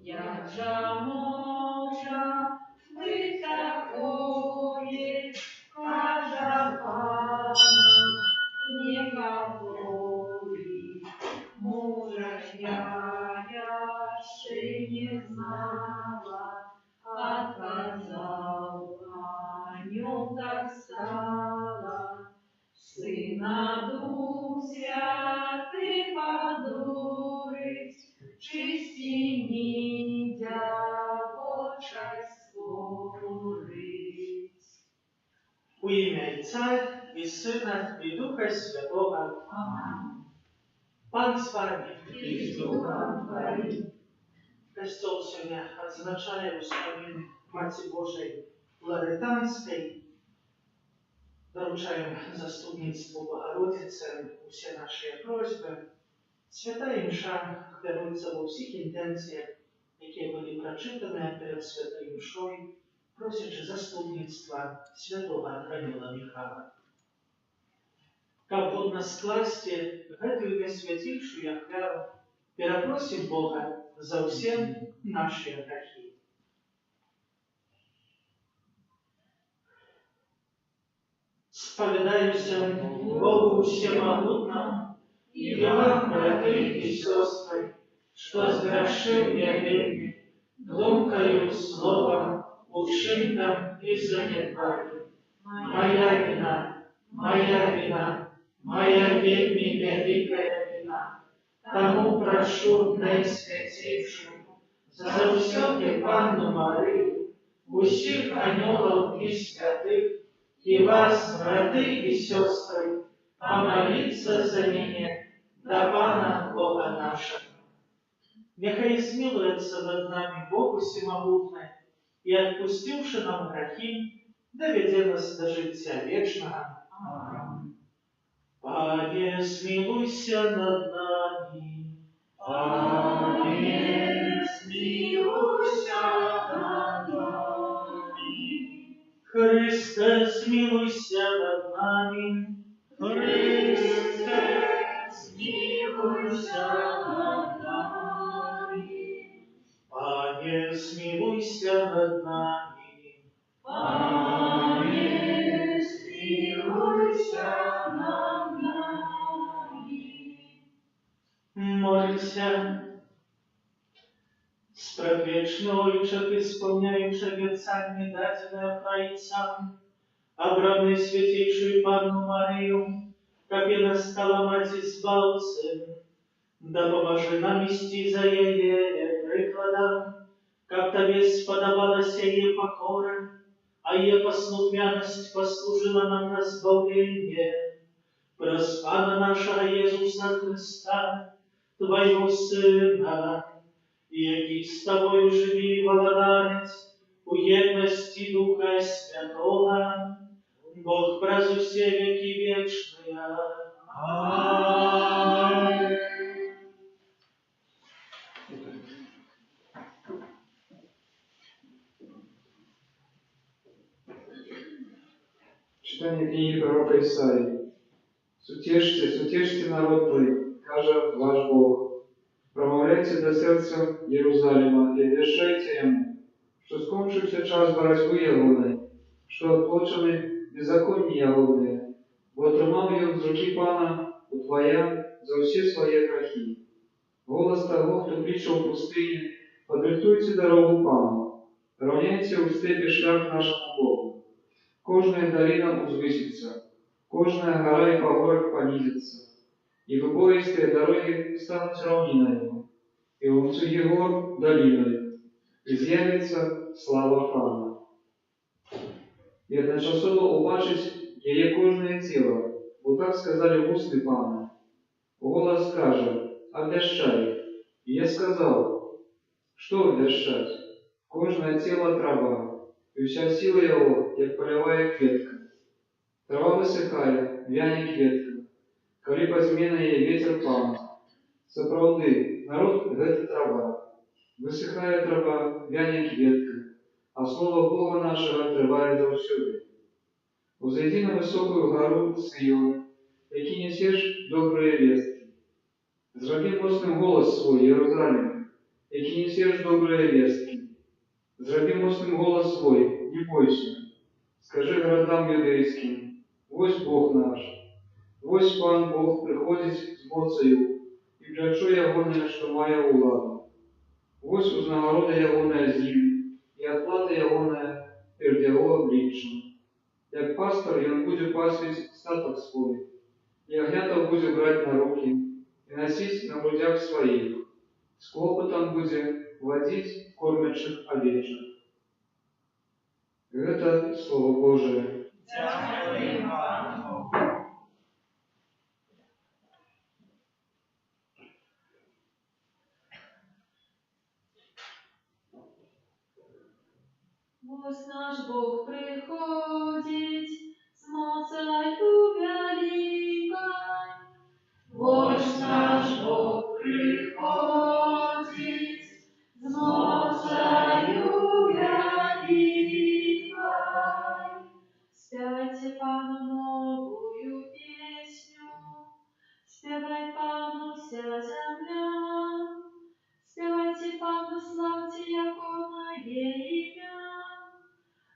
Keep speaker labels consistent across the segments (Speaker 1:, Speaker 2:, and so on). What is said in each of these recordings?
Speaker 1: як же може ви такое, каже Пана, не говори, мужа я ще не знала, отказал о нем так стало. Сина Дух Святий подурить, чисті нідя очах створить.
Speaker 2: У ім'я Отця і Сина і Духа Святого.
Speaker 1: Амінь.
Speaker 2: Пан з вами.
Speaker 1: І з Духом Твоїм.
Speaker 2: Костел сьогодні відзначає успомин Маті Божої Лоретанської. Доручаємо заступництву Богородиці усі наші просьби. Свята імша керується во всіх інтенціях, які були прочитані перед святою імшою, просячи заступництва святого Архангела Михайла. Как годно скласти эту несвятейшую ахвяру, перепросим Бога за все наши грехи. Споведаюся Богу Всемогутному и вам, братья и сестры, что сгрешил я вельми, думкою, словом, учинком и занятанием. Моя вина, моя вельми великая вина. Тому прошу Наисвятейшую за всякую Панну Марию, усіх анgelов и святых, и вас, братья и сестры, помолиться за меня, до Пана Бога нашего. Нехай смилуется над нами Бог Всемогутный, и отпустивши нам грехи, доведе нас до життя вечного. Аминь. Пане, смилуйся над нами.
Speaker 1: Пане, смилуйся над нами.
Speaker 2: Христе, смилуйся над нами.
Speaker 1: Христе, смилуйся над нами.
Speaker 2: Пане, смилуйся над нами.
Speaker 1: Пане, смилуйся над нами.
Speaker 2: Молимся. С предвечнойчик, исполняешь обетование, дательное праотцам, обравной святейшую Панну Марию, как и настала Мать Избавцем, да поможи нам вести за ее прикладом, как Тебе сподобалась ее покора, а ее послухняность послужила нам на избавление. Прос Пана нашего Иисуса Христа, Твоего Сына, який з Тобою живі і владарить у єдності Духа Святого, Бог през усі віки вічні. Аминь.
Speaker 3: Читание книги пророка Исаии. Сутешьте народ твой, каже ваш Бог. Промовляйте до серця Єрусалима і вішайте йому, що скончився час боротьби ягодної, що отплачені беззаконні ягодні, бо отримав його з руки Пана утвоя за всі свої грехи. Голос того, хто кличе в пустині, подрихтуйте дорогу Пану, равняйте у степі шлях нашому Богу. Кожная долина узвысится, кожная гора и погорок понизится, и выбоистые дороги станут равниною, и ланцюги гор долиною, изъявится слава Пана. И одночасово убачить ее кожное тело, вот так сказали усты Пана. Голос скаже: «Обвящай». И я сказал: что обвящать? Кожное тело трава, и вся сила его, як полевая кветка. Трава высыхает, вянет кветка, коли позмене ей ветер Пана. Сапраўды, народ – гэта трава. Высыхае трава, вянет кветка, а слово Бога нашего трывае заўсёды. Узойди на высокую гору Сион, які несешь добрые вестки. Зраби моцным голос свой, Иерусалим, які несеш добрые вестки. Зраби мощным голос свой, не бойся. Скажи городам юдейским, вось Бог наш, вось Пан Бог приходить з моцею, і плячо ягоне, що має уладу. Вось узнагорода ягоная з ним, і отплата ягоная перед його обличчям. Як пастор, ён буде пасвіць статок свой, і агнятов буде брать на руки, і носить на грудях своих. С клопотом буде водить кормячих овечек. Это Слово Божие.
Speaker 1: Дякуємо Пану.
Speaker 4: Ось наш Бог приходить з моцею великой.
Speaker 1: Ось наш Бог приходить з моцею великой.
Speaker 4: Спевайте Пану новую песню, спевай Пану вся земля. Спевайте Пану, славьте ягоное имя,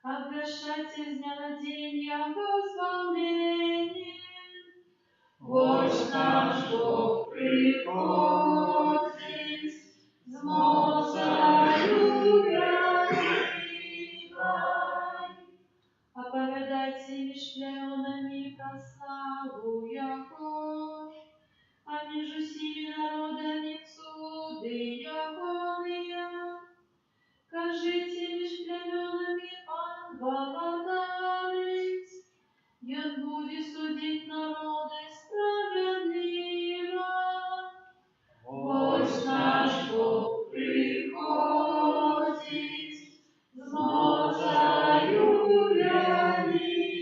Speaker 4: обвещайте с дня на день Его избавление.
Speaker 1: Ось наш Бог приходить з моцею великой.
Speaker 4: Оповедайте меж племенами про славу Его, а между сими народами суды Ягоные. Кажите меж племенами Пан владарить, и Он будет судить народы справедливо.
Speaker 1: Ось наш Бог приходить з моцею великой.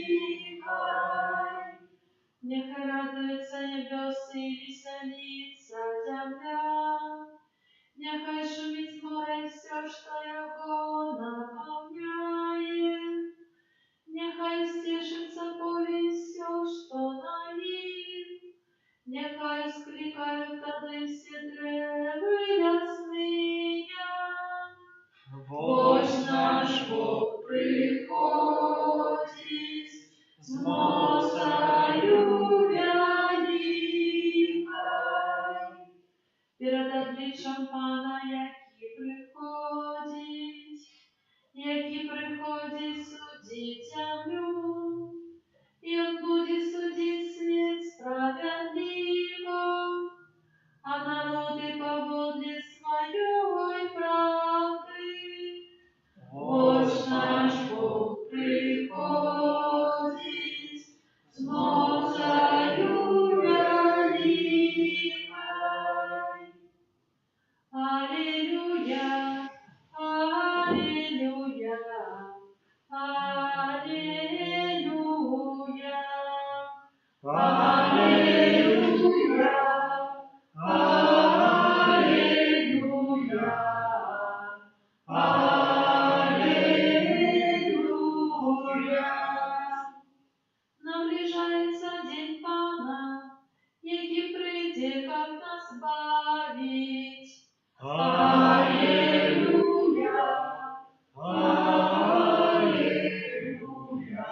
Speaker 4: Нехай радуется небесы и веселится земля. Нехай шумит море все, что его наполняет. Нехай стешится поле и все, что на ним. Нехай скликают тады все древы ясные.
Speaker 1: Ось наш Бог приходить з моцею великой.
Speaker 4: Перед обличчям Пана, який приходить судить землю, и Он будет судить свет справедливо, а народы поводле своей правды.
Speaker 1: Ось наш Бог приходить з моцею великой.
Speaker 4: Аллилуйя, аллилуйя, аллилуйя,
Speaker 1: Аллилуйя, аллилуйя, аллилуйя.
Speaker 4: Наближается день Пана, який прийде, как нас бавить.
Speaker 1: Аллилуйя, аллилуйя,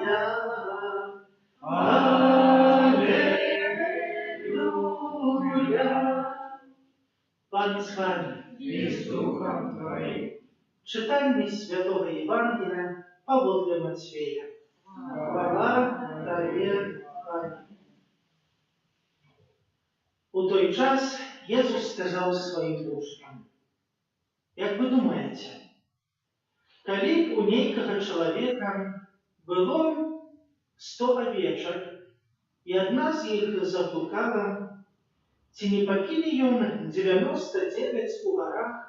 Speaker 1: аллилуйя.
Speaker 2: Пан з вами.
Speaker 1: И с Духом Твоим.
Speaker 2: Читання Святого Євангелія поводле Матфея. Хвала Тобі, Пане. У той час Єсус сказав своїм учням: як ви думаєте, коли б у некого чоловіка було 100 овечок, і одна з їх заблукала, ці не покине ён 99 у горах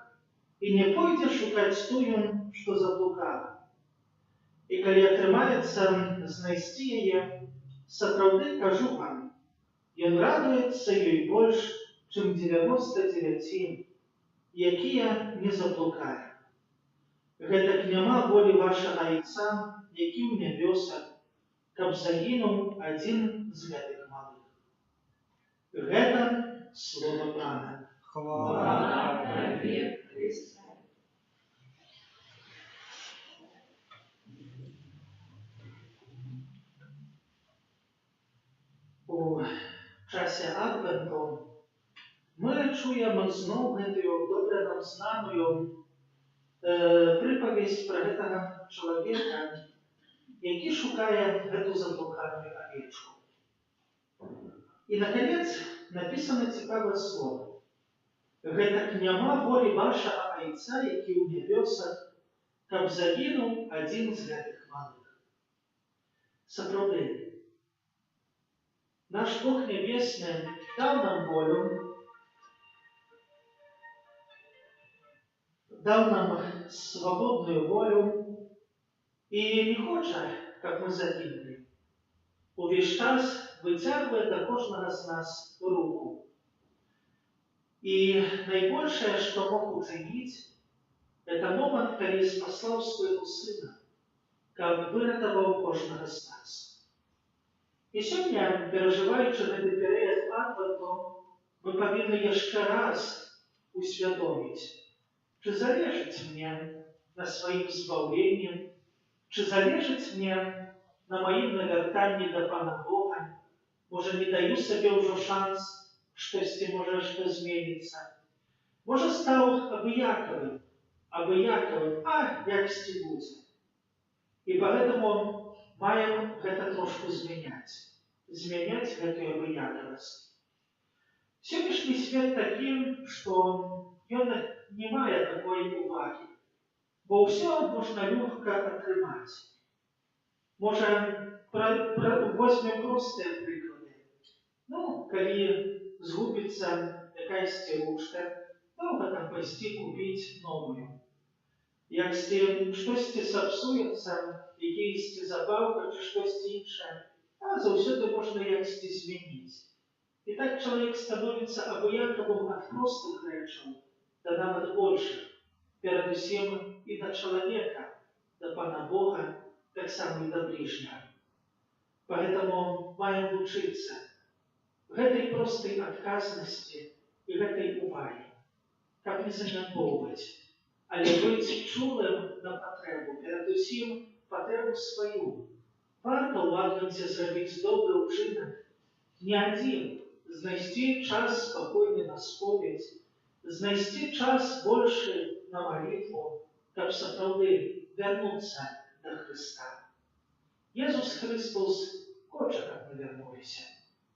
Speaker 2: і не пойдзе шукаць тую, што заблукала. І калі атрымаецца знайсці яе, сапраўды кажу вам, ён радуецца ёй больш, чым 99, якія не заблукалі. Гэтак няма волі вашага Айца, які ў нябёсах, каб загінуў адзін з гэтых малых. Гэта слово Пана.
Speaker 1: Хвала Тобі, Христе.
Speaker 2: У часе Адвенту ми чуємо знову гэтую добре нам знаную прыпавесць пра гэтага чалавека, які шукае гэту заблуканую авечку. І, наконец, написано цікаве слово. Гэтак няма волі вашага Айца, які ў нябёсах, каб загінуў адзін з гэтых малых. Сапраўды, наш Бог Небесны даў нам волю, даў нам свободную волю і не хоча, каб мы загинули. Увесь час выцягвае да кожнага з нас руку. І найбольшае, што мог учыніць, это момант, калі спаслаў свайго сына, каб выратаваў кожнага з нас. І сёння, перажываючы гэты перыяд Адвенту, мы павінны яшчэ раз усвядоміць, чи залежить мне на своїм збавленні, чи залежить мне на моїм навертанні до Пана Бога, може не даю собі вже шанс, щось може що зміниться. Може став обыяковым, а як сті буде. І поэтому маем гэта трошку змяняць гэтую обыяковость. Сённяшні свет таким, что ён не мае такой уваги, бо ўсё можна лёгка атрымаць. Можа, возьмем простыя прыклады. Калі згубіцца якаясьці ручка, доўга там пайсці купіць новую. Яксьці штосьці сапсуецца, якіясьці забаўка ці штосьці іншае, заўсёды можна яксьці змяніць. І так чалавек становіцца абыякавым ад простых рэчаў да нават большых, перадусім і да чалавека, да Пана Бога, таксама і да бліжняга. Поэтому маем вучыцца гэтай простай адказнасці і гэтай увагі, каб не занядбоўваць, але быць чулым на патрэбу, перадусім патрэбу сваю. Варта ў Адвенце зрабіць добры ўчынак, не адзін, знайсці час спакойны на споведь, знайсці час большы на молитву, каб сапраўды вярнуцца да Христа. Иисус Христос хоча, каб мы вярнуліся.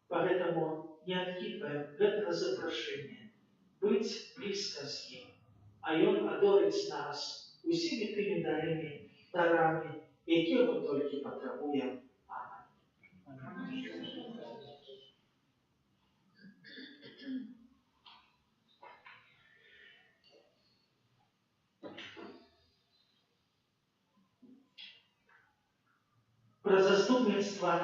Speaker 2: Поэтому не адкідваем гэтага запрашэння быць блізка з Ім, а Ён адорыць нас усімі тымі дарамі, якія мы толькі патрабуем. Аминь. Про заступництво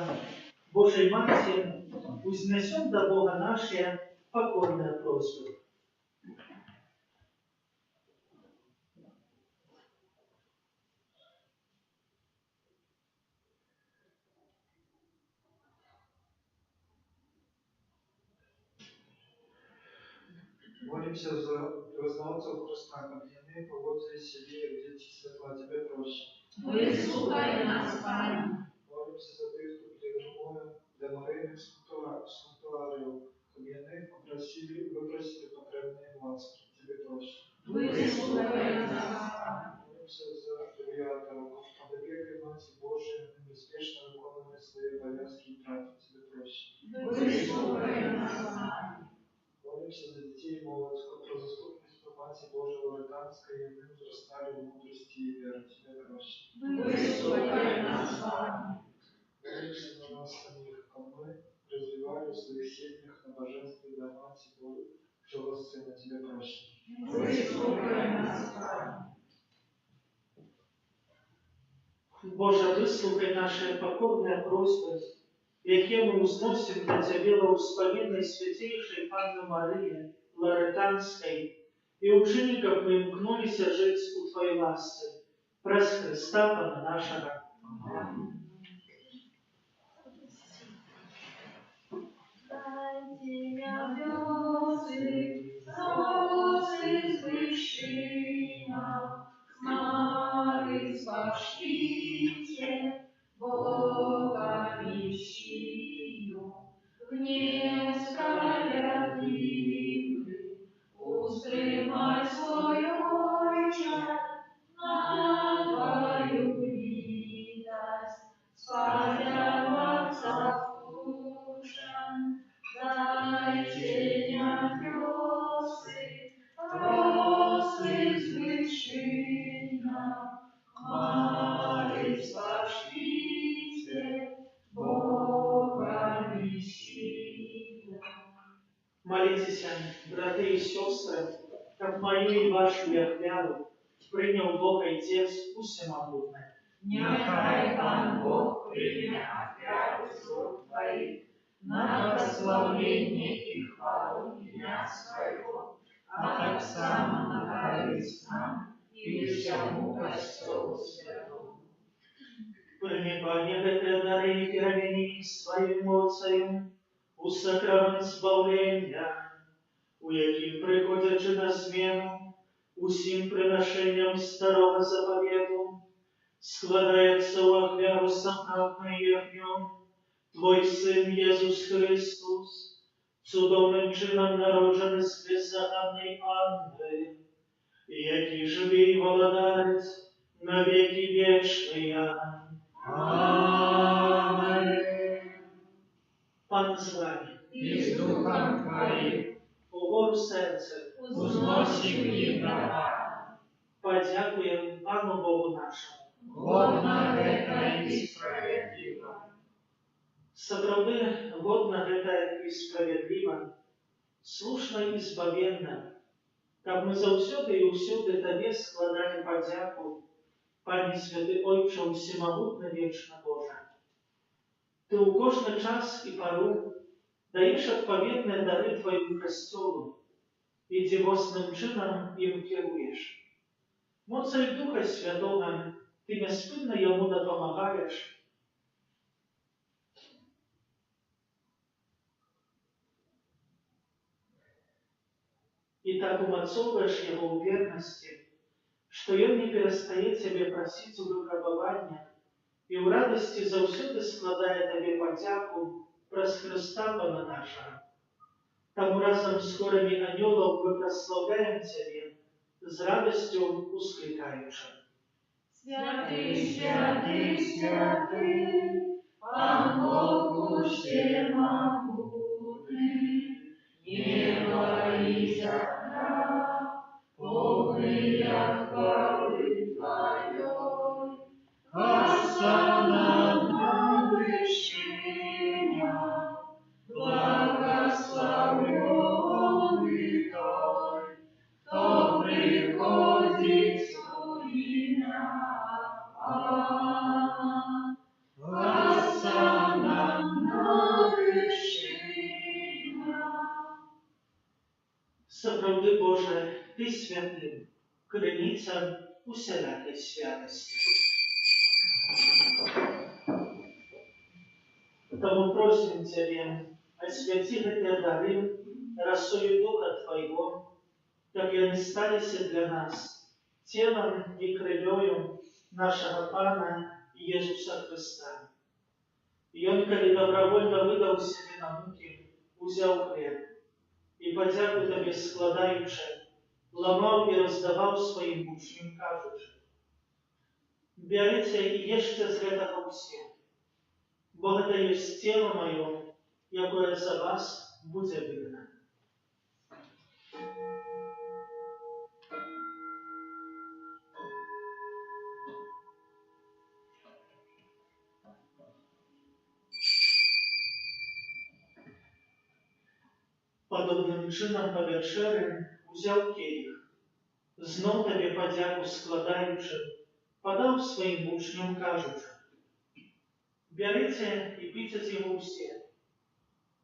Speaker 2: Божьей Матери вознесем до Бога наши покорные просьбы.
Speaker 3: Молимся за вызнавцев Христа, как они поводили себя, як дети светла, Тебе проще.
Speaker 4: Вислухай нас, Пане.
Speaker 3: Молимся за тих, хто підтримує для Марини Санктуарію, щоб вони випросили потрібні ласки. Тебе проще.
Speaker 4: Вислухай нас, Пане.
Speaker 3: Молимся за авіаторів, аби бігли Матері Божої, небезпечно виконувати свої обов'язки і тратити. Тебе проще.
Speaker 4: Вислухай нас, Пане.
Speaker 3: Молимся за детей и молодь, которые заступництво Матери Божией Лоретанской, и мы возрастали в мудрости и вере. Тебе проще.
Speaker 4: Вислухай нас, Пане.
Speaker 3: Молимся на нас самих, а мы развивали в своих семьях на божестве для Матери Божьего Сына. Тебе проще.
Speaker 4: Вислухай нас, Пане.
Speaker 2: Боже, выслухай наши покорные просьбы, якія мы узносим для Цябе ва ўспаміннай свяцейшай Панны Марыі Ларетанскай, і ўчыні, каб мы імкнуліся жыць у Твоей ласцы, праз Христа Пана нашага. Аминь.
Speaker 4: Дайте небесы, солнце свыше, Спаситель, Бога вещию, вне справедливый, устремай свой Отче на твою видость, спадя Отца душам, дайте небесы, росы звучина, Марий Спаситель, Бога вещия.
Speaker 2: Молитесь, браты и сестры, как мою и вашу веру принял Бог Отец Всемогутный.
Speaker 1: Нехай Пан Бог прийме офяру слуг Твоих на прославление и хвалу имя Своего, а так само нравится нам и всему Костелу Святому.
Speaker 2: Прими, Пане, эти дары и веровения Своим Отцем, у сакрамен збавлення, у яким приходячи на змену, усім приношенням старого заповеду, складається у ахвяру самотний огнем Твой Син Єсус Христос, цудовним чином народжений з беззаганної Анни, який живий володарець на веки вічні.
Speaker 1: Аминь.
Speaker 2: Пан з вами,
Speaker 1: И с Духом Твоим
Speaker 2: угору серце,
Speaker 1: узносим и права.
Speaker 2: подякуємо Пану Богу нашому.
Speaker 1: Годно это и справедливо.
Speaker 2: Сапраўды, годна гэта і справядліва, слушна і збавенна, каб мы заўсёды і ўсюды Табе складалі падзяку, Пане Святы Ойче Всемагутны вечна Божа. Ты ў кожны час і пару даеш адпаведныя дары Твайму Касцёлу і дзівосным чынам ім кіруеш. Моцай Духа Святога Ты няспынна яму дапамагаеш, и так умацовываешь его в верности, что он не перестает тебе просить у выпробования, и в радости заўсёды складая тебе подяку праз Христа Пана нашего. Тому разом с хорами анёлов мы прославляем Тебе, с радостью ускликаючи.
Speaker 4: Святый, святый, святый, Пан Бог всемогутный, небо и земля, полные хвалы Твоей, осанна вышиня, благословенный Той, кто приходит в имя.
Speaker 2: Сапраўды, Боже, Ты святым, крыніца усялякай святости. Тому просим Тебе, освяти гэтыя дары росою Духа Твоего, как яны сталіся для нас телом и крывёю нашего Пана Иисуса Христа. И Он, коли добровольно выдал себе на муки, узял хлеб и подяку Тебе складаючи, ламал и раздавал своим учням, кажучи: «Берите и ешьте з гэтага ўсе, бо гэта ёсць тело маё, якое за вас будзе выдано». Подобным чином по вечері узяв келих, знов Тебе подяку складаючи, подав своїм учням, кажучи: «Берите і пийте з його всі,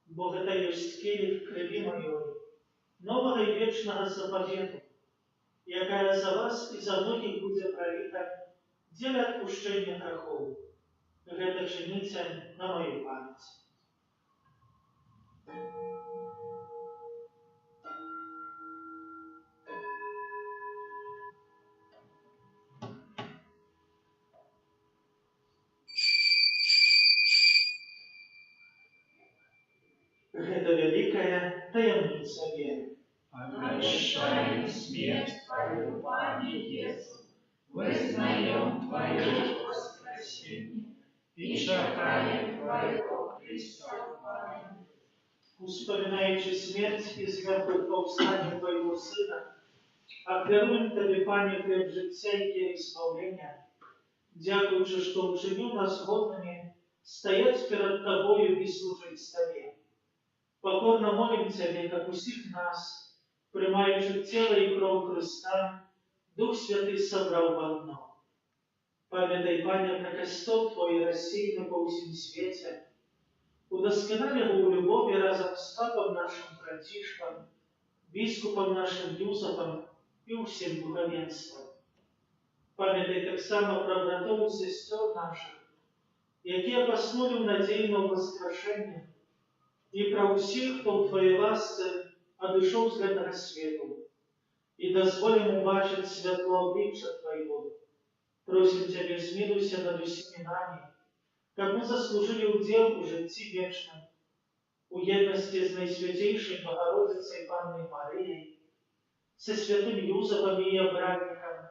Speaker 2: бо гэта ёсць келих крові моєї, нового і вечного заповеду, якая за вас і за многих буде пролита дзеля адпушчэння грахоў. Гэта чыніце на мою памяць». Тебе.
Speaker 1: Обещаем смерть Твою, Пане Иисус, вызнаем Твое воскресение и чекаем Твоего преступления.
Speaker 2: Вспоминаючи смерть і зверху повстання Твоего Сина, апелуем Тебе, Пане, хлеб життя і кір избавлення, дякуючи, що вчинив нас годными стоять перед Тобою и служить Тебе. Покорно молим Тебе, как усіх нас, приймаючи тело и кров Христа, Дух Святый собрал в одно. Пам'ятай, Пане, про костел Твой рассеянный по всем свете, удосконали его в любови разом с папом нашим Франтишком, біскупом нашим Юзефом и всем духовенством. Пам'ятай так само про братов и сестер наших, які поснули в надійному воскрешенні, і про всіх, хто в Твоїй ласці одійшов з этого світу, и дозволим убачить светло обличия Твоего. Просим Тебя, смилуйся над усіми нами, как мы заслужили удел у житті вечном, у єдності з Найсвятейшей Богородицей Панной Марией, со святым Юзефом и обратником,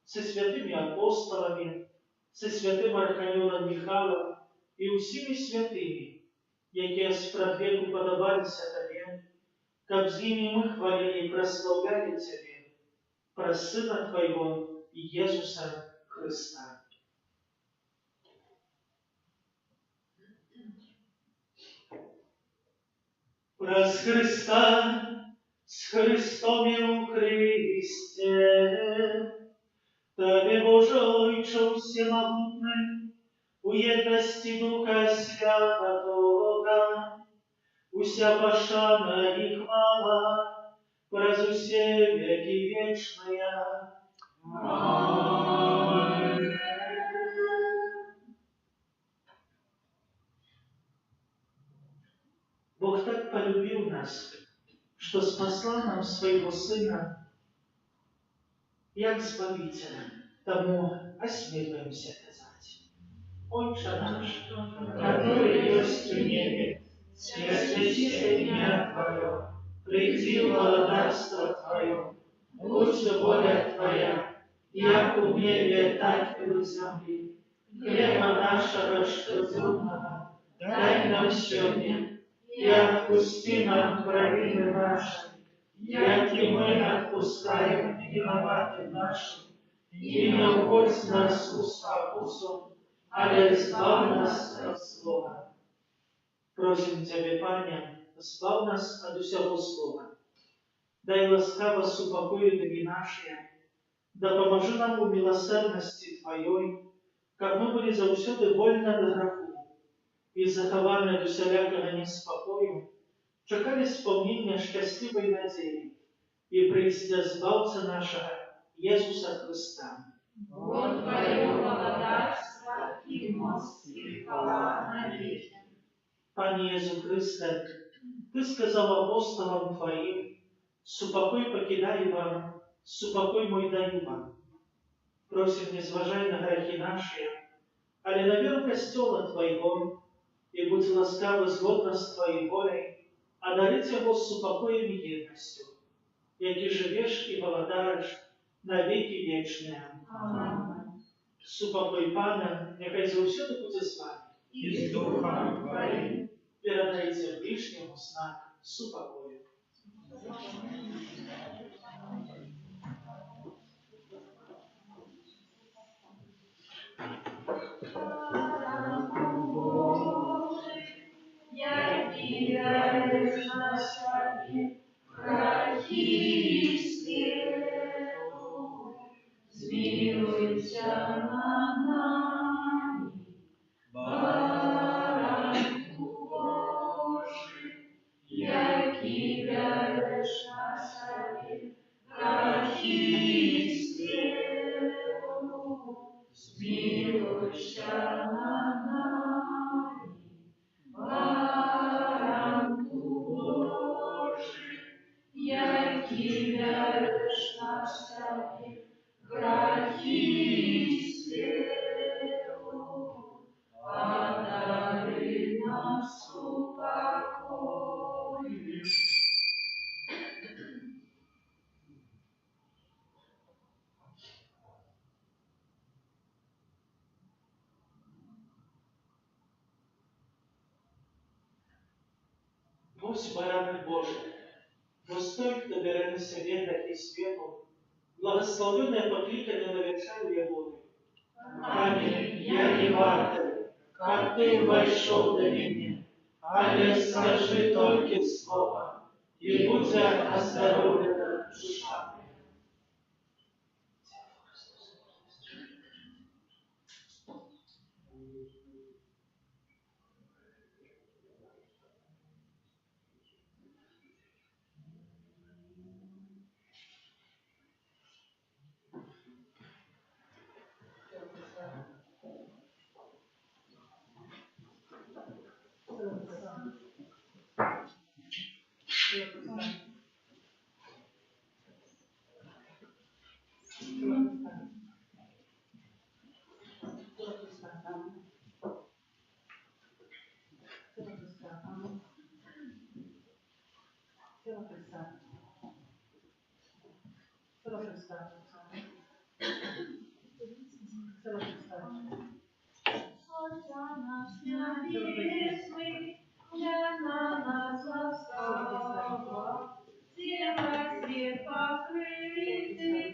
Speaker 2: со святыми апостолами, со святым Архангелом Михайлом и усіми святыми, які спрадвеку подобалися Тебе, как з ними мы хвалили и прославляли Тебе, про Сына Твоего Иисуса Христа. Праз Христа, с Христом и у Христе, Тебе, Боже Отче всемогутный, у єдності Духа Святого, уся пошана и хвала, праз усе веки вечные. Аминь. Бог так полюбил нас, что спасла нам Своего Сына, як Збавителя, тому осмеливаемся казать. Отче наш,
Speaker 1: Который есть в небе, святится имя Твое, приди владарство Твое, будь воля Твоя, як у небе, так и на земле. Хлеба нашего ежедневного дай нам сегодня, и отпусти нам провины наши, як и мы отпускаем виноватым нашим, и не уводь нас в искусство, але избавь нас от зла.
Speaker 2: просим Тебя, Пане, збав нас от усього злого. Дай ласкаво супокою дни наши, да поможи нам у милосердности Твоей, как мы были заусюды вольны до греху, и захованы от усялякого неспокою, чекали сповнення щасливої надії і прийстя збавця нашого Ісуса Христа.
Speaker 1: Вот Твое благодарство и мост и хвала навеки.
Speaker 2: Пане Иисус Христе, Ты сказал апостолам Твоим: «Супокой покидаю вам, супокой мой даю вам». Просим, не зважай на грехи наши, але на веру костела Твоего, и будь ласкавы згодно с Твоей волей, одарить его супокоем и едностью, яки живешь и владаешь на веки вечные.
Speaker 1: Аминь.
Speaker 2: Супокой Пана, нехай заусюди буде з вами.
Speaker 1: И с Духом Твоим.
Speaker 2: Передайте ближнему знак супокою.
Speaker 1: Змилуйся над нами, Баранку Божий, який береш на собі гріхи світу. Змилуйся над нами, Баранку Божий, який береш на собі гріхи світу, подари нам спокою.
Speaker 2: Ось барани Божий, достой, хто бере на себе такий світом, благословенное покликание на вечеру Ягоды.
Speaker 1: Аминь, я не вартый, как ты вошел до меня, але скажи только слово, и будь оздоровлена душа моя.
Speaker 4: Отче наш небесный, для нас ласкава, сделай свет покрытый,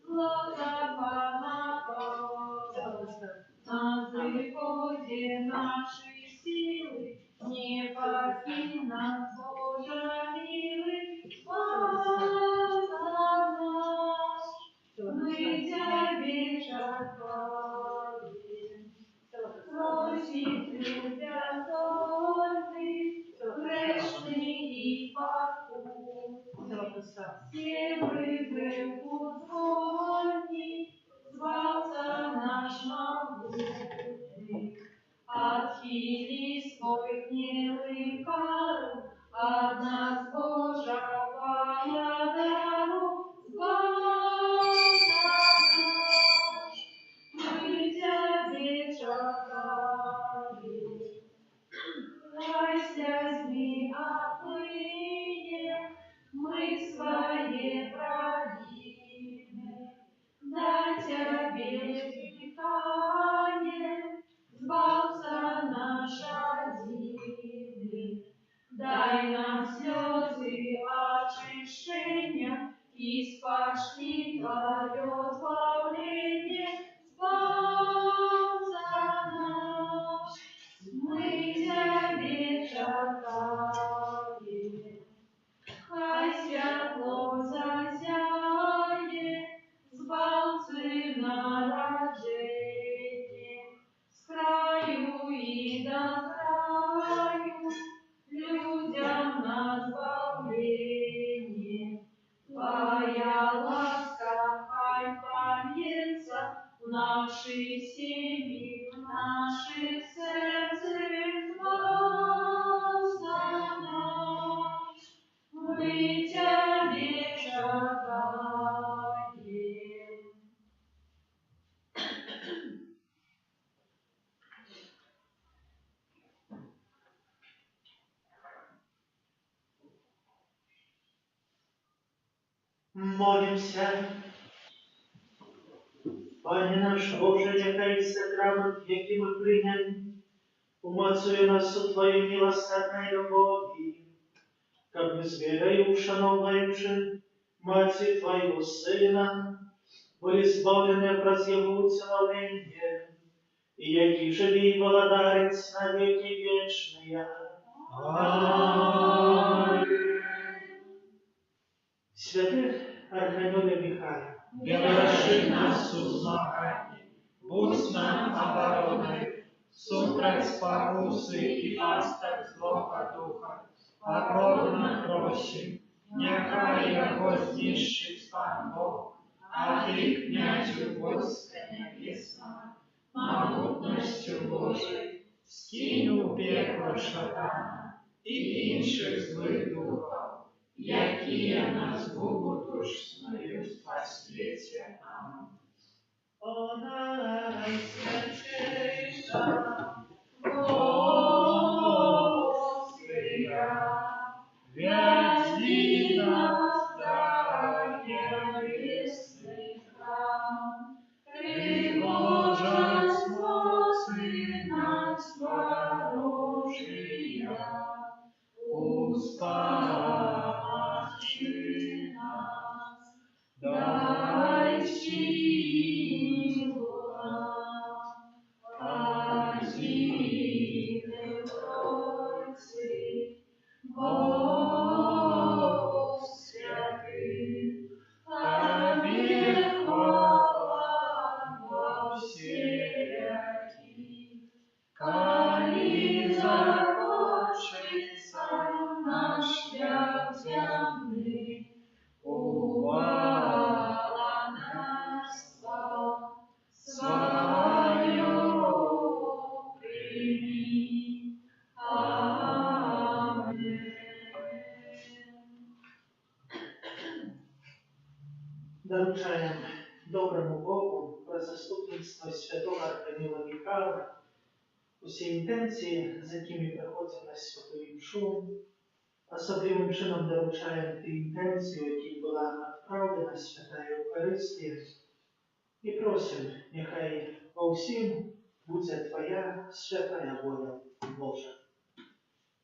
Speaker 4: зло помогал. На приходе нашей силы, не покинь нас, Боже милый, спаса наш, мы Тебе чакаем. Просить Тебя сольный, грешный и покорный, все выбры Господни, звался наш могутный. Отхили свой гневный кару, от нас Божья дару, спаса наш, мы Тебе чакаем. Крайся с ней отныне, мы свои провины, дай Тебе дыхание, звался наш один. Дай нам слезы очищения, и спашли Твое избавление, спаса наш, мы Тебе чакаем. Хай святло засяет, звалцы народжение, с краю и до краю, людям на избавление. Твоя ласка хай польется в наши семьи, в наших сердцах, спаса наш, мы Тебе чакаем.
Speaker 2: Молимся. Пане наш Боже, нехай сакрамент, який ми прийняли, умацує нас у Твоїй милосердній любові, как ми з вірою вшановуючи Маті Твоего Сина, были избавлены от Его уцеловения, и яки живи и владарец на веки вечные. Аминь. Святых Архангела Михаила,
Speaker 1: Бережи нас у змаганні, будь нам обороной, супроть спокуси і пасток злого духа, покорно просим, нехай його знищить Пан Бог, а ти, князю войска небесного, могутністю Божою, скинь у пекло шатана і інших злих духов, які нас губу душною спасвіття. Амінь.
Speaker 2: о найсвятейша
Speaker 1: Божия, веди нас до небесных храм, приложить моцы нас ворожия, успокой
Speaker 2: доручаем доброму Богу про заступництво святого Архангела Михайла, усі інтенції, з якими приходимо на святу імшу. Особливим чином доручаємо ті інтенції, які була направлена свята Євхаристія, і просимо, нехай во всім буде Твоя святая воля Божа.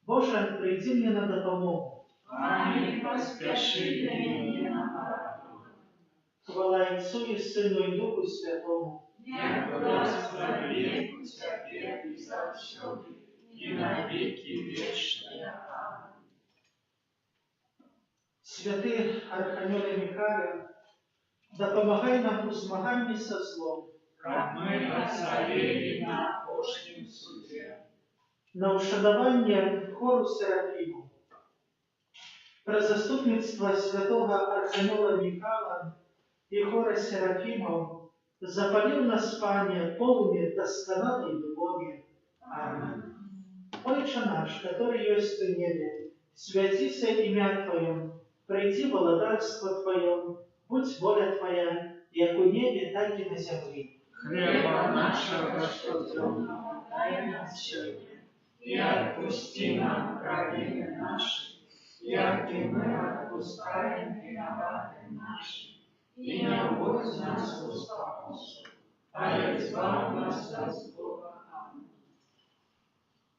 Speaker 2: Боже, прийди мені на допомогу.
Speaker 1: Амінь, поспіши мені на пару.
Speaker 2: Хвала Отцу і Сину і Духу Святому,
Speaker 1: Як раз віку тепер і завсюди, і на віки вічні. Амінь.
Speaker 2: Святий Архангеле Михайле, допомагай нам у змаганні со злом,
Speaker 1: Как ми оцарели на Божьем суді.
Speaker 2: на ушанування хору Серафіму. Про заступництво святого Архангела Михайла і хора Серафимов запалил нас, Пане, полыми досконалой любови. Аминь. Отче наш, который есть в небе, святится имя Твое, прийди владарство Твое, будь воля Твоя, як у небе, так и на земле.
Speaker 1: Хлеба нашего что дай нам сегодня, и отпусти нам провины наши, як и мы отпускаем виноватым нашим. И не вводь нас в искушение, а избавь нас от злого. Аминь.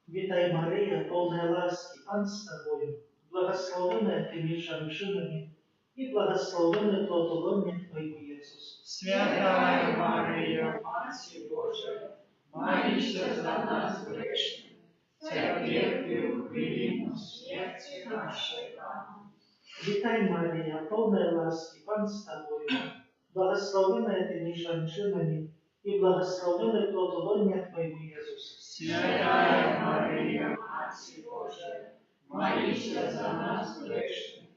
Speaker 2: Витай, Мария, полная ласки, Пан с Тобою, благословенная Ты между женщинами, и благословенный плод лона Твоего, Иисус.
Speaker 1: Святая Мария, Мать Божия, молись за нас грешных, теперь и в хвилину смерти нашей. Аминь.
Speaker 2: Витай, Мария, полная ласки, Пан с Тобою, благословенная Ты между женщинами, и благословенный плод лона Твоего, Иисус.
Speaker 1: Святая Мария, Мать Божия, молись за нас грешных,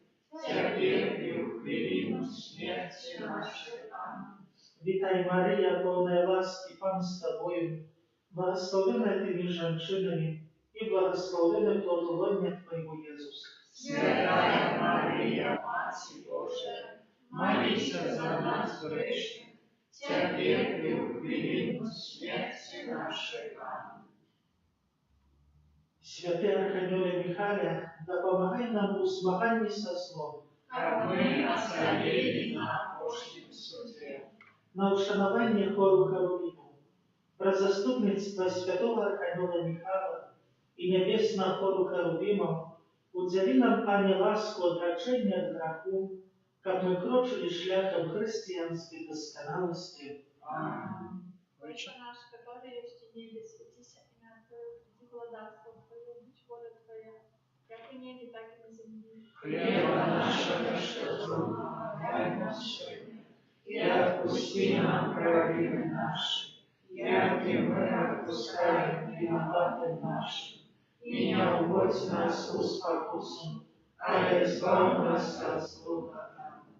Speaker 1: теперь и в хвилину смерти нашей. Аминь.
Speaker 2: Витай, Мария, полная ласки, Пан с Тобою, благословенная Ты между женщинами, и благословенный плод лона Твоего, Иисус.
Speaker 1: Святая Мария, Мать Божия, молись за нас грешных, теперь и в хвилину смерти нашей. Аминь.
Speaker 2: Святый Архангеле Михайле, да помогай нам у змаганні со злом,
Speaker 1: Как мы оцарели на Божьем суде.
Speaker 2: на ушановании хору Херувимов, про заступництво святого Архангела Михайла и небесного хору Херувимов, удели нам, Пане, ласку отречения от греху, как мы крочили шляхом христианской досконалости.
Speaker 1: Аминь.
Speaker 4: Отче наш, который есть в небе, святися имя Твое, приди владарство Твое, будь воля Твоя, как в небе, так и на земле.
Speaker 1: Хлеба нашего что дай нам сегодня, и отпусти нам провины наши, як и мы отпускаем виноватым нашим. И не вводь нас в искушение, а избавь нас от злого. Аминь.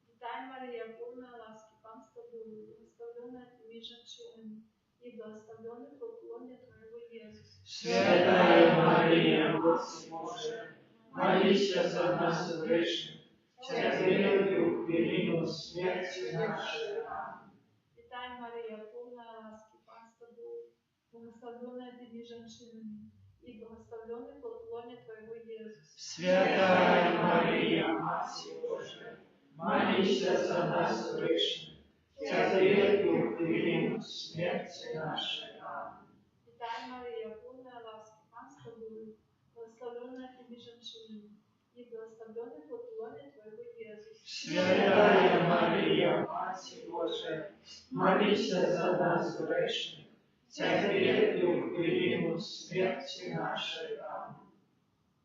Speaker 4: Витай, Мария, полная ласки, Пан с Тобою, благословенная Ты между женщинами, и благословенный плод лона Твоего, Иисус.
Speaker 1: Святая Мария, Матерь Божия, молись за нас грешных, теперь и в хвилину смерти нашей. Аминь.
Speaker 4: Витай, Мария, полная ласки, Пан с Тобою, благословенная Ты между женщинами, и благословенный плод лона Твоего, Иисус.
Speaker 1: Святая Мария, Матерь Божия, молись за нас грешных, теперь и в хвилину смерти нашей. Аминь.
Speaker 4: Витай, Мария, полная ласки, Пан с Тобою, благословенная Ты между женщинами, и благословенный плод лона Твоего, Иисус.
Speaker 1: Святая Мария, Матерь Божия, молись за нас грешных, теперь и в хвилину смерти нашей. Аминь.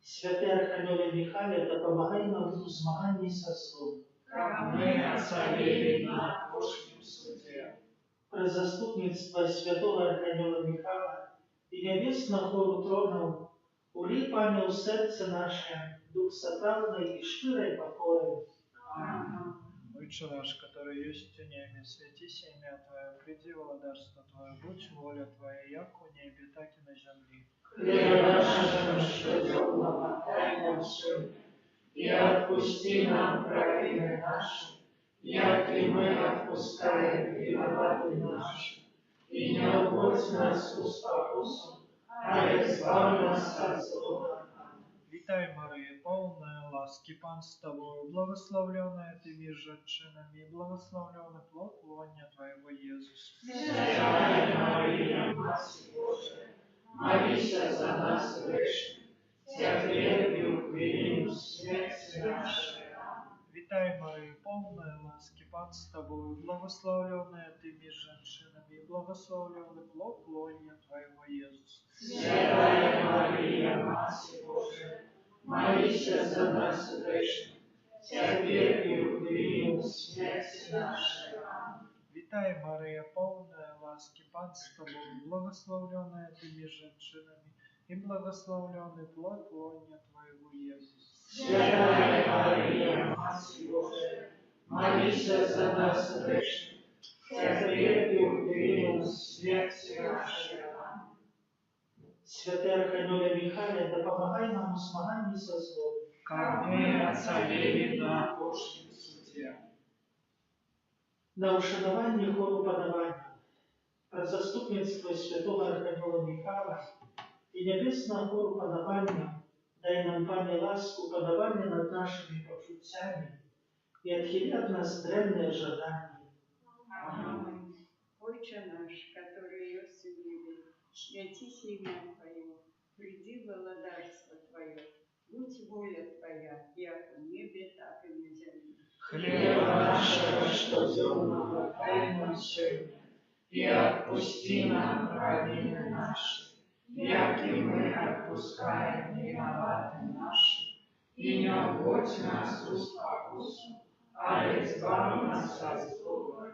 Speaker 2: Святый Архангеле Михайле, да помогай нам у змаганні со злом,
Speaker 1: Как мы оцарели на Божьем суде.
Speaker 2: про заступництво святого Архангела Михайла и небесного хору тронов, улей, Пане, у сердце наше, дух сотравной и штырой покоры.
Speaker 1: Аминь.
Speaker 5: Отче наш, который есть в небе, святися имя Твое, приди владарство Твое, будь воля Твоя, як у небе, так и на земле.
Speaker 1: Хлеба нашего что дай нам сегодня, и отпусти нам провины наши, як и мы отпускаем виноватым нашим. И не уводь нас в спокусу, а избавь нас от злого.
Speaker 5: Витай, Мария, полная ласки, Пан с тобою, благословленная ты между женщинами, и благословленный плод лоня Твоего, Иисус.
Speaker 1: Святая Мария, Матерь Божия, молись за нас грешных, теперь и в великую смерти нашей.
Speaker 5: Витай, Мария, полная ласки, Пан с тобою, благословленная ты между женщинами, и благословленный плод лоня Твоего, Иисус.
Speaker 1: Святая Мария, Матерь Божия, молись за нас грешных, теперь и в великую смерти нашей.
Speaker 5: Витай, Мария, полная ласки, Пан с тобою, благословленная ты между женщинами, и благословленный плод лоня Твоего, Иисус.
Speaker 1: Святая Мария, Матерь Божия, молись за нас грешных, теперь и в великую смерти нашей.
Speaker 2: Святий Архангеле Михайле, допомагай нам у змаганні со злом.
Speaker 5: Как мы оцелели на Божьем суде.
Speaker 2: На ушанування хору подавання, про заступництво святого Архангела Михайла і небесного хору подавання, дай нам, Пане, ласку подавання над нашими почуттями і отхили от нас древнее жадание.
Speaker 6: Аминь. Отче наш, который есть в небе, святись имя Твое, приди благодарство Твое, будь воля Твоя, як в небе, так и на земле.
Speaker 1: Хлеба нашего, что земного, дай нам сегодня, и отпусти нам провины наши, як и мы отпускаем виноватым нашим. И не вводь нас в спокусу, а избавь нас от злого.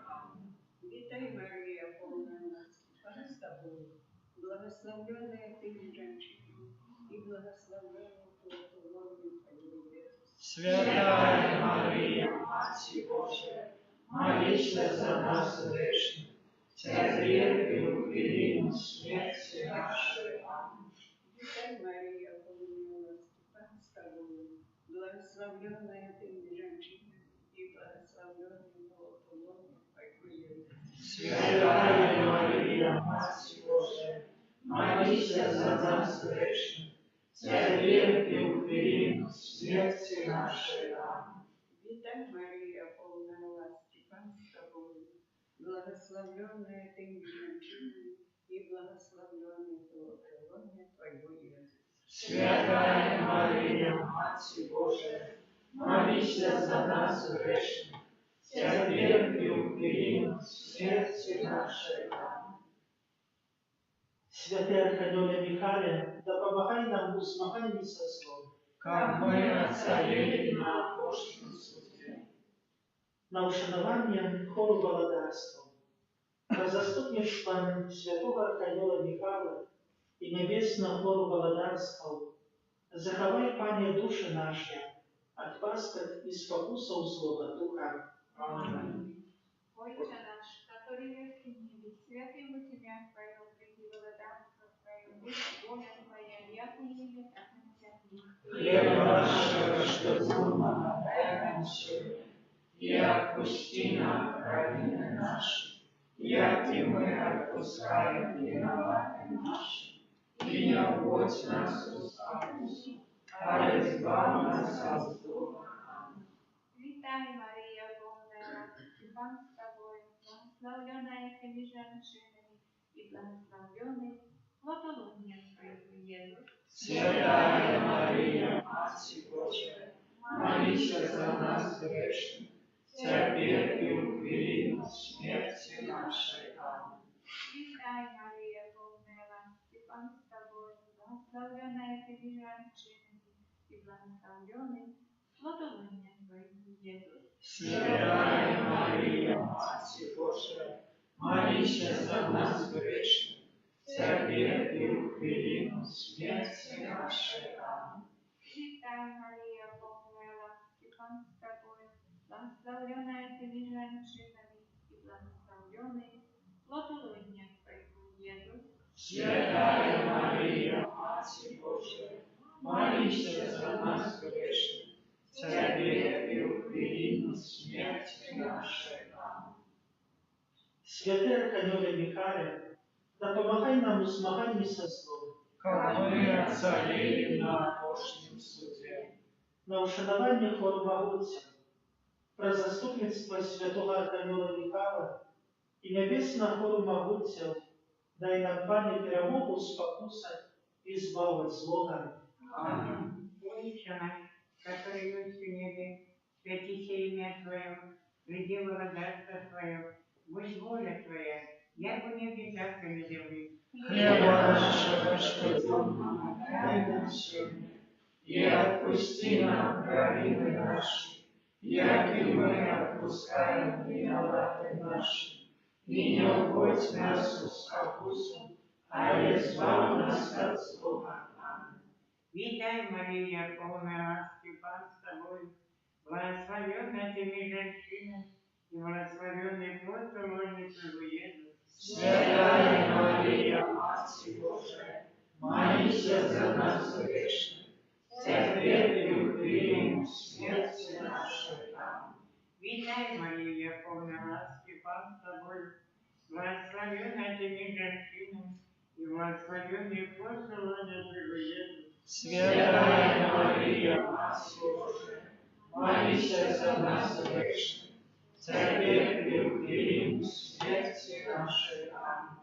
Speaker 6: Витай, Мария, полная ласки, Пан с тобою, благословленная ты между женщинами, и благословленный плод лона Твоего, Иисус.
Speaker 1: Святая Мария, Матерь Божия, молись за нас грешных, теперь и в великую смерти нашей.
Speaker 6: Витай, Мария, полная ласки, Пан с тобою, благословленная ты между женщинами, и благословленный плод лона Твоего, Иисус.
Speaker 1: Святая Мария, Матерь Божия, молись за нас грешных, теперь и в великую смерти нашей.
Speaker 6: Витай, Мария, полная ласки, Пан с тобою, благословленная ты между женщинами, и благословленный плод лона Твоего, Иисус.
Speaker 1: Святая Мария, Матерь Божия, молись за нас грешных, теперь и в великую смерти нашей.
Speaker 2: Святий Архангеле Михайле, допомагай нам у змаганні со злом.
Speaker 1: Как мы оцелели на Божьем суде.
Speaker 2: На ушанування хору благодарством, про заступництво святого Архангела Михайла и небесного хору благодарством, заховай, Пане, души наши от пасток и спокусов злого духа.
Speaker 1: Аминь.
Speaker 4: Отче наш, который есть в небе, святый будет имя Твое, приди благодарство Твое, будь воля Твоя, як в небе, так и на земле.
Speaker 1: Хлеба нашего, что земного, дай нам сегодня, и отпусти нам провины наши, як и мы отпускаем виноватым нашим. И не вводь нас в спокусу, а избавь нас от злого.
Speaker 4: Витай, Мария, полная ласки, Пан с тобой, благословленная ты между женщинами, и благословленный плод лона Твоего, Иисус.
Speaker 1: Святая Мария, Матерь Божия, молись за нас грешных, теперь и в великую смерти нашей. Аминь.
Speaker 4: Витай, Мария, полная ласки, Пан с тобой, благословленная ты между женщинами, и благословленный плод лона Твоего, Иисус.
Speaker 1: Святая Мария, Матерь Божия, молись за нас грешных, теперь и в великую смерти нашей. Аминь.
Speaker 4: Витай, Мария, полная ласки, Пан с тобой, благословленная ты между женщинами, и благословленный плод лона Твоего, Иисус.
Speaker 1: Святая Мария, Матерь Божия, молись за нас грешных, теперь и в великую смерти нашей.
Speaker 2: Святий Архангеле Михайле, допомагай нам у змаганні со злом.
Speaker 5: как мы оцарили на Божьем суде.
Speaker 2: На ушанування хворобогудця, про заступництво святого Архангела Михайла і небесного хворобогудця, дай нам, Пане, перемогу спокуса и избавь от злого.
Speaker 6: Аминь. Отче наш, который есть в небе, святися имя Твое, приди благодарство Твое, будь воля Твоя, як у небе, так и на земле.
Speaker 5: Хлеба нашего ежедневного дай нам сегодня, и отпусти нам провины наши, як и мы отпускаем виноваты наши. И не вводь нас в спокусу, а избавь нас от злого. Аминь.
Speaker 6: Витай, Мария, полная ласки, Пан с тобой, благословенная ты между женщинами, и благословенный плод лона Твоего, Иисус.
Speaker 5: Святая Мария, Матерь Божия, молись за нас грешных, теперь и в время смерти нашей. Аминь.
Speaker 6: Витай, Мария, полная ласки, Пан с тобой, благословенная ты между женщинами, и благословенный плод лона Твоего, Иисус.
Speaker 5: Святая Мария, Матерь Божия, молись за нас грешных, теперь и в время смерти нашей. Аминь.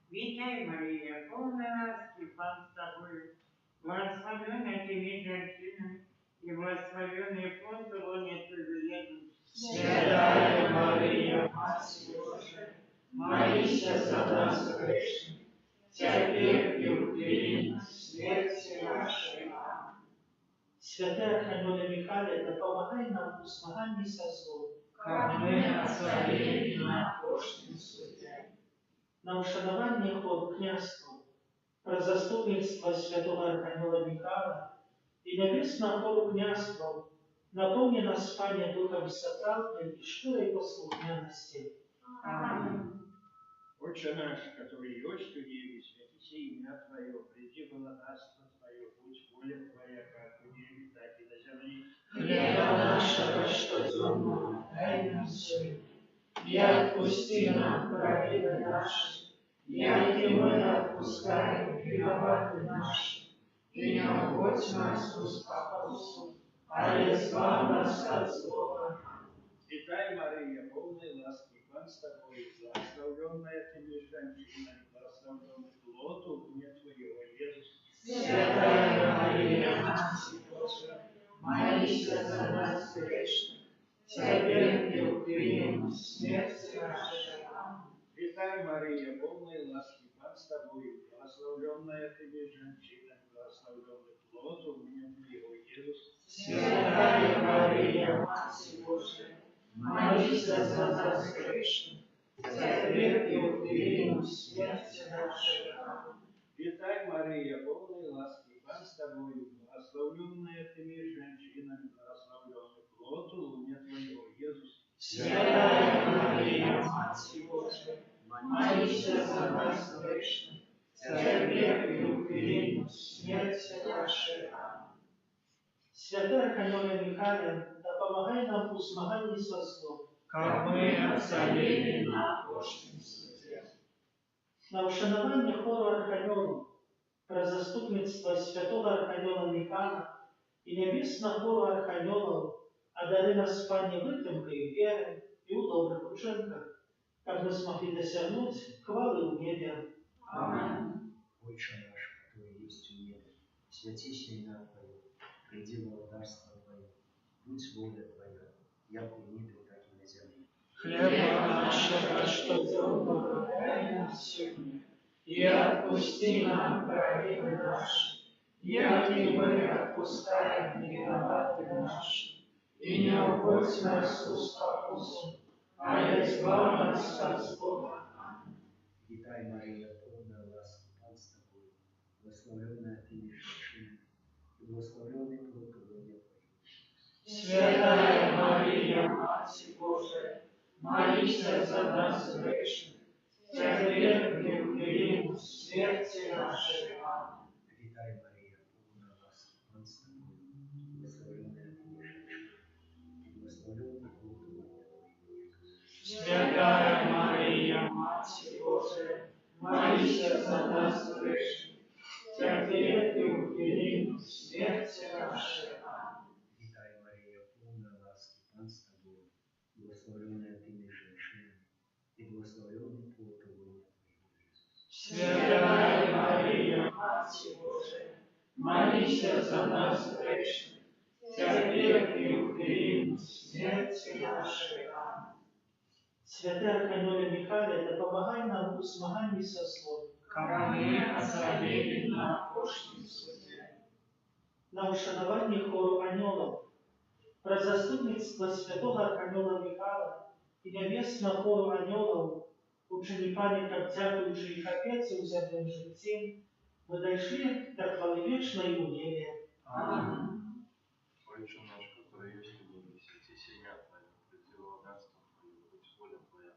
Speaker 6: Витай, Мария, полная ласки, Пан с тобой, благословенная ты между женщинами, и благословенный плод лона Твоего, Иисус.
Speaker 5: Святая Мария, Матерь Божия, молись за нас грешных, теперь и в время смерти нашей. Аминь.
Speaker 2: Святий Архангеле Михайле, допомагай нам у змаганні со злом.
Speaker 5: Как мы оцарили на Божьем суде.
Speaker 2: На ушанування хор княжства, про заступництво святого Архангела Михайла і небесного хору княжства, наполни нас, Пане, духом соправды и щирой послухняности.
Speaker 6: Аминь.
Speaker 1: Отче наш, который есть в небе, святися имя Твое, приди благодатство Твое, будь воля Твоя, как в небе, так и на земле.
Speaker 5: Хлеба нашего ежедневного дай нам сегодня, и отпусти нам провины наши, як и мы отпускаем виноваты наши, и не вводь нас в спокусу, а избавь нас от злого.
Speaker 1: Святая Мария, полная ласки, Пан с тобой, благословенная ты между женщинами, благословенный плод лона Твоего, Иисус.
Speaker 5: Святая Мария, Матерь Божия, молись за нас грешных, теперь и в время смерти нашей. Аминь.
Speaker 1: Святая Мария, полная ласки, Пан с тобой, благословенная ты между женщинами, благословенный плод лона Твоего, Иисус.
Speaker 5: Святая Мария, Матерь Божия, молись за нас грешных, теперь и в время смерти нашей. Аминь.
Speaker 1: Святая Мария, полная ласки, Пан с тобой, благословенная ты между женщинами, благословенный плод лона Твоего, Иисус.
Speaker 5: Святая Мария, Матерь Божия, молись за нас грешных, теперь и в время смерти нашей. Аминь.
Speaker 2: Святий Архангеле Михайле, допомагай нам у змаганні со злом.
Speaker 5: Как мы оцарили на Божьем суде.
Speaker 2: На ушанування хору Архангелу, про заступництво святого Архангела Михайла и небесного хору Архангелов, одари нас, Пане, вытримкой веры и у добрых ученках, как мы смогли досягнуть хвалы в небе.
Speaker 5: Аминь.
Speaker 7: Отче наш, который есть в небе, святися имя Твое, приди благодарство Твое, будь воля Твоя, як в небе, так и на земле.
Speaker 5: Хлеба нашего ежедневного дай нам сегодня, и отпусти нам провины наши, як и мы отпускаем виноваты наши. И не вводь нас в спокусу, а избавь нас от злого. Аминь.
Speaker 7: Витай, Мария, полная ласки, Пан с тобой, благословенная ты между женщинами, и благословенный плод лона Твоего.
Speaker 5: Святая Мария, Матерь Божия, молись за нас грешных, теперь и в время смерти нашей. Аминь.
Speaker 7: Витай, Мария, полная ласки, Пан с тобой, благословенная ты между женщинами, и благословенный плод лона Твоего, Иисус.
Speaker 5: Святая Мария,
Speaker 1: молися за нас грешних, терпи и укрепи в сердце наше.
Speaker 7: Вітай, Марія, повна ласки, Пан з тобою, благословенна ти між жінками, і благословенний плод лона Твоего, Ісус.
Speaker 1: Святая Мария, Мать Божия, молися за нас грешных, терпи и укрепи в сердце наше.
Speaker 2: Святе Архангеле Михайле, допомагай нам у змаганні со злом.
Speaker 1: Корони озарили на пошли суде.
Speaker 2: На ушануванні хору аньолів, про заступництво святого Архангела Михайла і небесного хору аньолів, учениками, как дякуючи їх Отець у земному житті, ми дійшли до хвали вічної у небі.
Speaker 1: Аминь.
Speaker 8: Отче наш, который есть в небе, святися имя Твое, придет царство Твое, будь воля Твоя,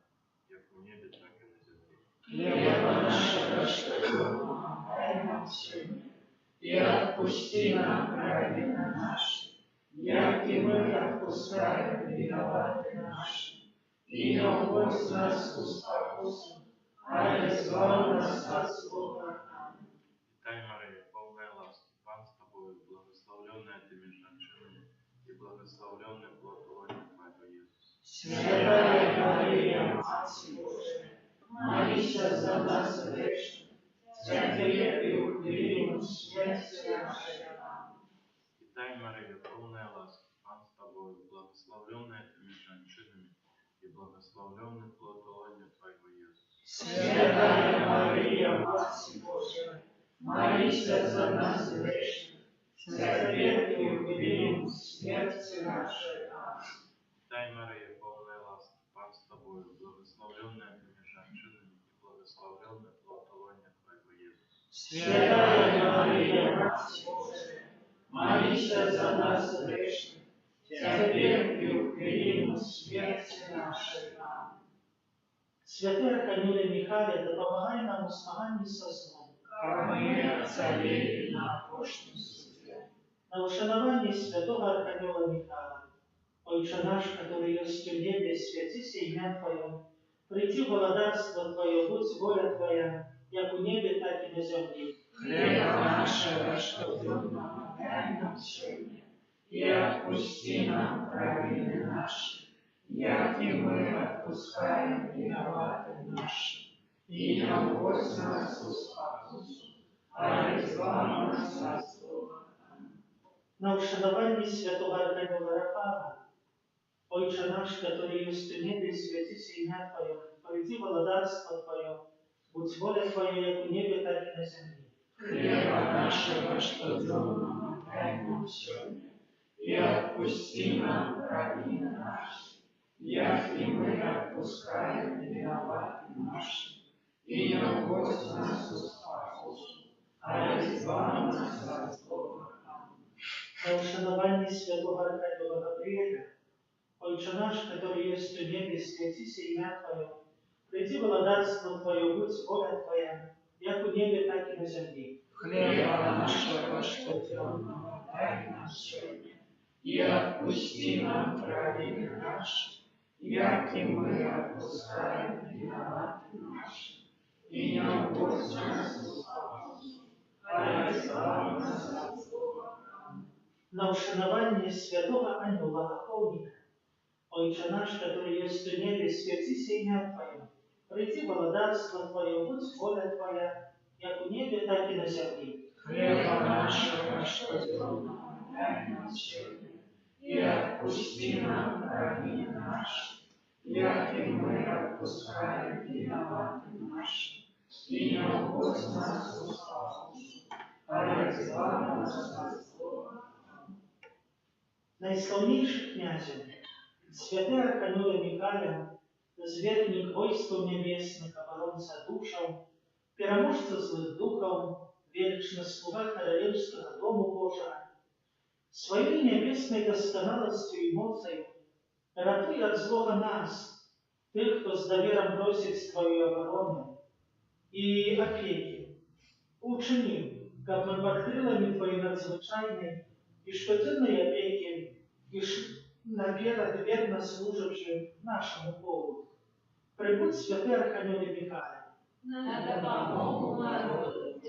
Speaker 8: як у небе, так и на земле.
Speaker 1: Хлеба нашего, что нам, дай нам сегодня, и отпусти нам праведно наши, як и мы отпускаем виноваты наши. И не уводь нас в искушение, а избавь нас от злого.
Speaker 8: Вітай, Марія, полная ласки, Пан с тобою, благословленная ты между женщинами, и благословленный плод лона Твоего, Иисус.
Speaker 1: Святая Мария, Мать Божия, молися за нас грешных, терпи и укрепи в сердце наше.
Speaker 8: Вітай, Марія, полная ласки, Пан с тобою, благословленная ты между женщинами, и благословленный плод лона Твоего, Иисус.
Speaker 1: Святая Мария, Мать Божия, молися за нас грешных, терпи и укрепи в сердце наше.
Speaker 8: Вітай, Марія, полная ласки, Пан с тобою, благословленная ты между женщинами, и благословленный плод лона Твоего, Иисус.
Speaker 1: Святая Мария, Мать Божия, молися за нас грешных, терпи и укрепи в сердце наше.
Speaker 2: Святе Архангеле Михайле, допомагай нам у змаганні со злом.
Speaker 1: Корони озарили на пошли суде.
Speaker 2: На ушановании святого Архангела Михаила. Отче наш, который есть в небе, святися имя Твое. Приди владарство Твое, будь воля Твоя, як у небе, так и на земле.
Speaker 1: Хлеба нашего, что нам, дай нам сегодня, и отпусти нам провины наши, як и мы отпускаем виноватым нашим. И не уводь нас в искушение, а избавь нас от злого.
Speaker 2: На ушановании святого Архангела Рафаэля. Отче наш, который есть в небе, святися имя Твое. Приди владарство Твое, будь воля Твоя, як у небе, так и на земле.
Speaker 1: Хлеба нашего, что нам, дай нам сегодня, и отпусти нам провины наши, як и мы отпускаем виноватым нашим. И не уводь нас в искушение, а избавь нас от злого.
Speaker 2: На ушановании святого Архангела Гавриэля. Отче наш, который есть в небе, святися имя Твое. Приди владарство Твое, будь воля Твоя, як у небе, так и на земле.
Speaker 1: Хлеба нашего, что темного, дай нам сегодня, и отпусти нам провины наши, як и мы отпускаем виноватым нашим. И не уводь нас в искушение, а избавь нас от злого.
Speaker 2: На ушановании святого Ангела Охотника. Отче наш, который есть в небе, святися имя Твое. Приди владарство Твое, будь воля Твоя, як у небе, так и на земле.
Speaker 1: Хлеба нашего, что темного, дай нам сегодня, и отпусти нам провины наши, як и мы отпускаем виноватым нашим. И не уводь нас в искушение, а избавь нас от злого.
Speaker 2: Найславнейший князем, святый Архангел Михаил, зверник войсков небесных, оборонца душаў, пераможца злых духов, вечный слуга королевского Дому Божия, своей небесной досконалостью и мощью ратуй от злого нас, тех, кто с довером просит Твою обороны и опеки. Учини, как мы под крылами Твоей надзвычайной и щоденной опеки, и наперед верно служащим нашему Богу. Прибудь, святый Архангел Михаил,
Speaker 4: на допомогу народу.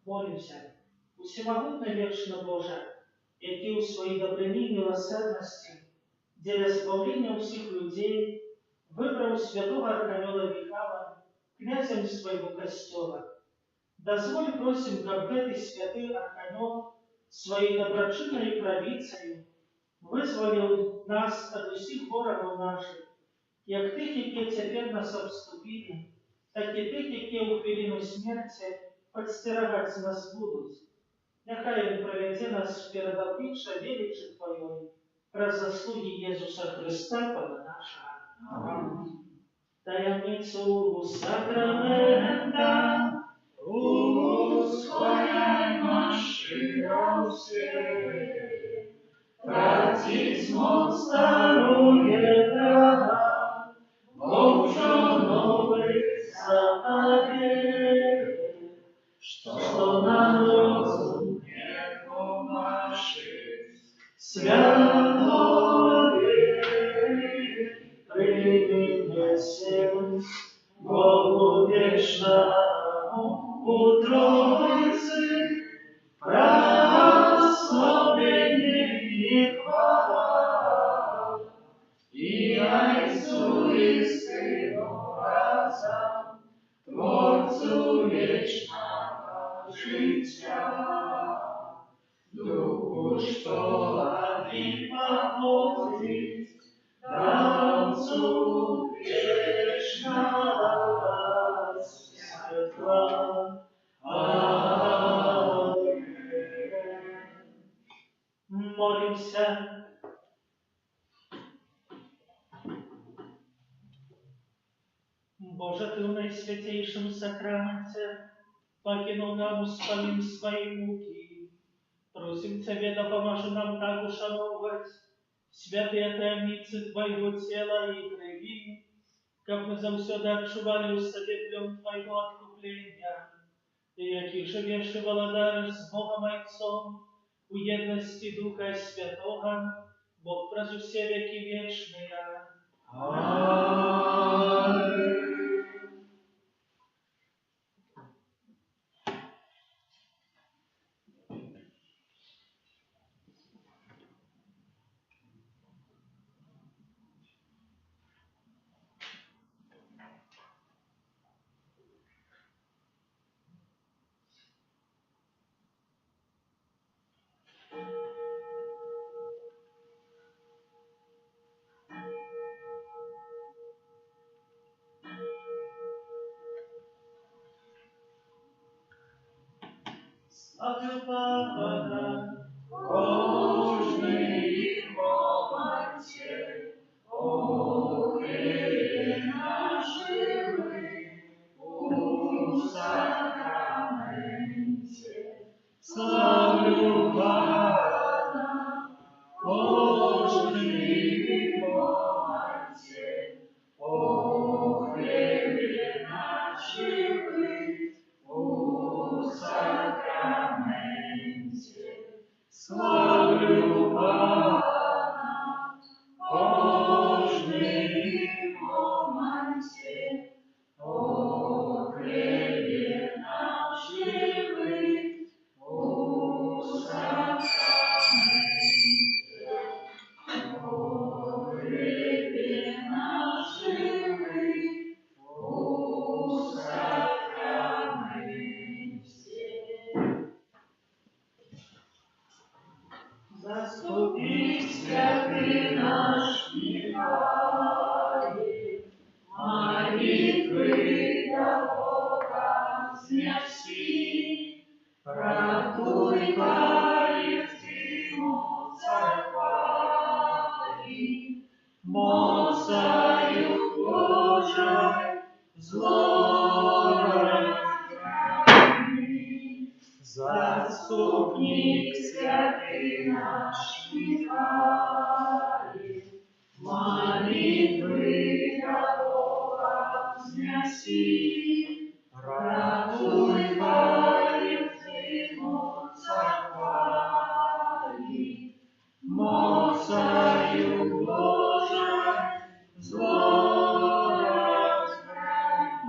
Speaker 2: Молимся. Усемогутний вечно Боже, який у своїй добрині і милосердності для збавлення усіх людей вибрав святого Архангела Михайла князем своего костела. Дозволь, просим, как этот святый Архангел своей доброчинной правицей вызволил нас от усіх ворогів наших, як тих, які тепер нас обступили, так і тих, які у хвилину смерті подстерегать нас будуть. Нехай Він проведе нас в передовбільше величі Твоєї, про заслуги Єсуса Христа, Пана нашого. Амінь. Таємницю сакрамента
Speaker 5: Ускоряй наши все, тратить моц здоровье дара, новых заповедей, что народу грехов наших святое принесем Богу вечному у Троицы, прославление и хвала, и Отцу и Сыну разом, Творцу вечного життя, Духу, что один походит, Дарцу вечного светла. Аминь.
Speaker 2: молимся. Боже, Ты в наисвятейшем сакраменте покинул нам успомин своей муки. Просим Тебя, да поможи нам так ушановывать святые таємниці Твоего тела и крови, как мы завсёды отчували у себе плен Твоего откупления, и який живешь и владаешь с Богом Отцом у едности Духа Святого, Бог праз все веки вечные.
Speaker 5: Аминь.
Speaker 2: Славлю Бога,
Speaker 5: Кожний моманте, о хлебе нашим, у сакраменте, славлю Бога. Кожний моманте, о хлебе нашим, у сакраменте, славлю Пана. Кожний моманте, о хлебе нашим, у сакраменте, о хлебе нашим, у сакраменте.
Speaker 2: заступи,
Speaker 5: Святый наш Михаил, молитвы для Бога взнеси, ратуй Палестину царь, мocою Божией зло разграни. Заступник святый наш Михаил, молитвы для Бога взнеси,